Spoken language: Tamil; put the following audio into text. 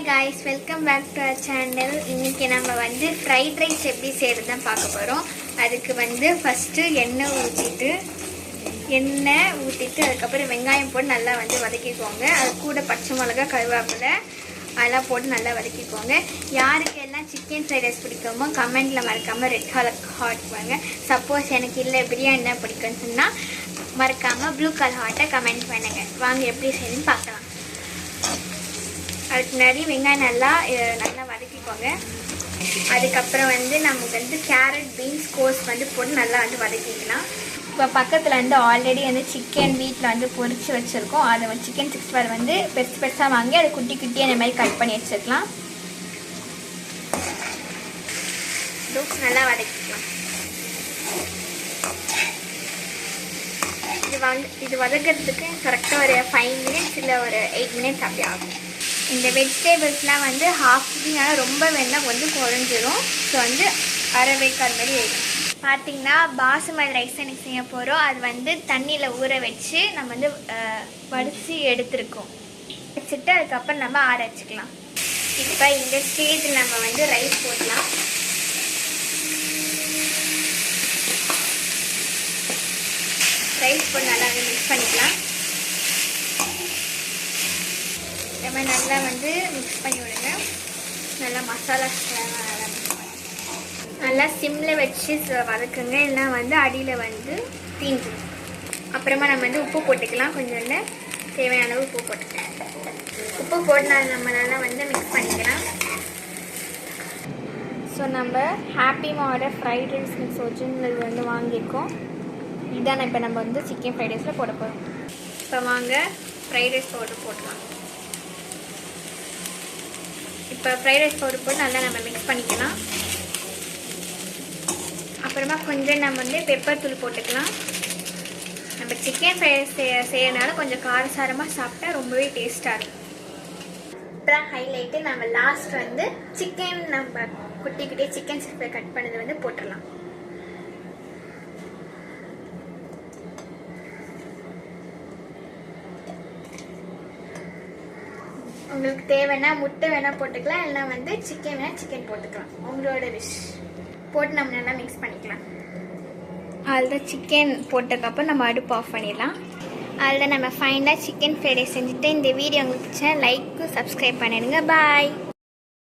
guys, welcome back to our channel. இன்னைக்கு நம்ம வந்து fried rice எப்படி செய்யறதுன்னு பார்க்க போறோம். அதுக்கு வந்து first எண்ணெய் ஊத்திட்டு அதுக்கு அப்புறம் வெங்காயம் போட்டு நல்லா வந்து வதக்கிக்கோங்க. அது கூட பச்சை மிளகாய், கருவேப்பிலை அதெல்லாம் போட்டு நல்லா வதக்கிக்கோங்க. யாருக்கு எல்லாம் சிக்கன் ஃப்ரைட் ரைஸ் பிடிக்குமோ கமெண்ட்ல மறக்காம ரெட் கலர் ஹார்ட் பண்ணுங்க. சப்போஸ் எனக்கு இல்லை பிரியாணி தான் பிடிக்கும்னு சொன்னா மறக்காம ப்ளூ கலர் ஹார்ட்டை கமெண்ட் பண்ணுங்க. வாங்க எப்படி செய்யணும்னு பார்க்கலாம். அதுக்கு முன்னாடி வெங்காயம் நல்லா வதக்கிக்கோங்க. அதுக்கப்புறம் வந்து நமக்கு வந்து கேரட், பீன்ஸ், கோஸ் வந்து போட்டு நல்லா வந்து வதக்கிக்கலாம். இப்போ பக்கத்தில் வந்து ஆல்ரெடி வந்து சிக்கன் வீட்டில் வந்து பொரிச்சு வச்சுருக்கோம். அதை சிக்கன் 65 வந்து பெருசாக வாங்கி அதை குட்டி குட்டியாக இந்த மாதிரி கட் பண்ணி வச்சுருக்கலாம். நல்லா வதக்கிக்கலாம். இது வதக்கிறதுக்கு கரெக்டாக ஒரு 5 மினிட்ஸ் இல்லை ஒரு 8 மினிட்ஸ் அப்படி ஆகும். இந்த வெஜிடபிள்ஸ்லாம் வந்து ஹாஃப்னால ரொம்ப வேணால் கொஞ்சம் குறைஞ்சிரும். ஸோ வந்து அரை வேக்காடு மாதிரி வேகும். பார்த்திங்கன்னா பாசுமதி ரைஸ் எனக்கு செய்ய போகிறோம். அது வந்து தண்ணியில் ஊற வச்சு நம்ம வந்து வடித்து எடுத்துருக்கோம். வச்சுட்டு அதுக்கப்புறம் நம்ம ஆற வச்சுக்கலாம். இப்போ இந்த ஸ்டேஜில் நம்ம வந்து ரைஸ் போடலாம். ரைஸ் போட்டு நல்லா வந்து மிக்ஸ் பண்ணிக்கலாம். நம்ம நல்லா வந்து மிக்ஸ் பண்ணி விடுங்க. நல்லா மசாலா நல்லா சிம்மில் வச்சு வதக்குங்க. இல்லைனா வந்து அடியில் வந்து தீஞ்சிடும். அப்புறமா நம்ம வந்து உப்பு போட்டுக்கலாம். கொஞ்சம் தேவையான அளவு உப்பு போட்டுக்கலாம். உப்பு போட்டு நம்ம நல்லா வந்து மிக்ஸ் பண்ணிக்கலாம். ஸோ நம்ம ஹாப்பி மாவோட ஃப்ரைட் ரைஸ் மிக்ஸ் ஒரிஜினல் வந்து வாங்கியிருக்கோம். இதான் இப்போ நம்ம வந்து சிக்கன் ஃப்ரைட் ரைஸில் போட போகிறோம். இப்போ வாங்க ஃப்ரைட் ரைஸ் பவுடர் போடலாம். இப்போ ஃப்ரைட் ரைஸ் பவுடர் போட்டு நல்லா நம்ம மிக்ஸ் பண்ணிக்கலாம். அப்புறமா கொஞ்சம் நம்ம வந்து பெப்பர் தூள் போட்டுக்கலாம். நம்ம சிக்கன் ஃப்ரைட் ரைஸ் செய்யறதுனால கொஞ்சம் காரசாரமாக சாப்பிட்டா ரொம்பவே டேஸ்ட்டாக இருக்கும். அப்புறம் ஹைலைட்டு நம்ம லாஸ்ட் வந்து சிக்கன் நம்ம குட்டி குட்டியாக சிக்கன் 65 கட் பண்ணது வந்து போட்டுடலாம். உங்களுக்கு தேவைன்னா முட்டை வேணால் போட்டுக்கலாம். இல்லைனா வந்து சிக்கன் வேணால் சிக்கன் போட்டுக்கலாம். உங்களோட விஷ். போட்டு நம்ம நல்லா மிக்ஸ் பண்ணிக்கலாம். அதில் சிக்கன் போட்டதுக்கப்புறம் நம்ம அடுப்பு ஆஃப் பண்ணிடலாம். அதில் நம்ம ஃபைனலாக சிக்கன் ஃப்ரைட் ரைஸ் செஞ்சுட்டு இந்த வீடியோ உங்களுக்கு பிடிச்சா லைக்கு சப்ஸ்கிரைப் பண்ணிடுங்க. பாய்.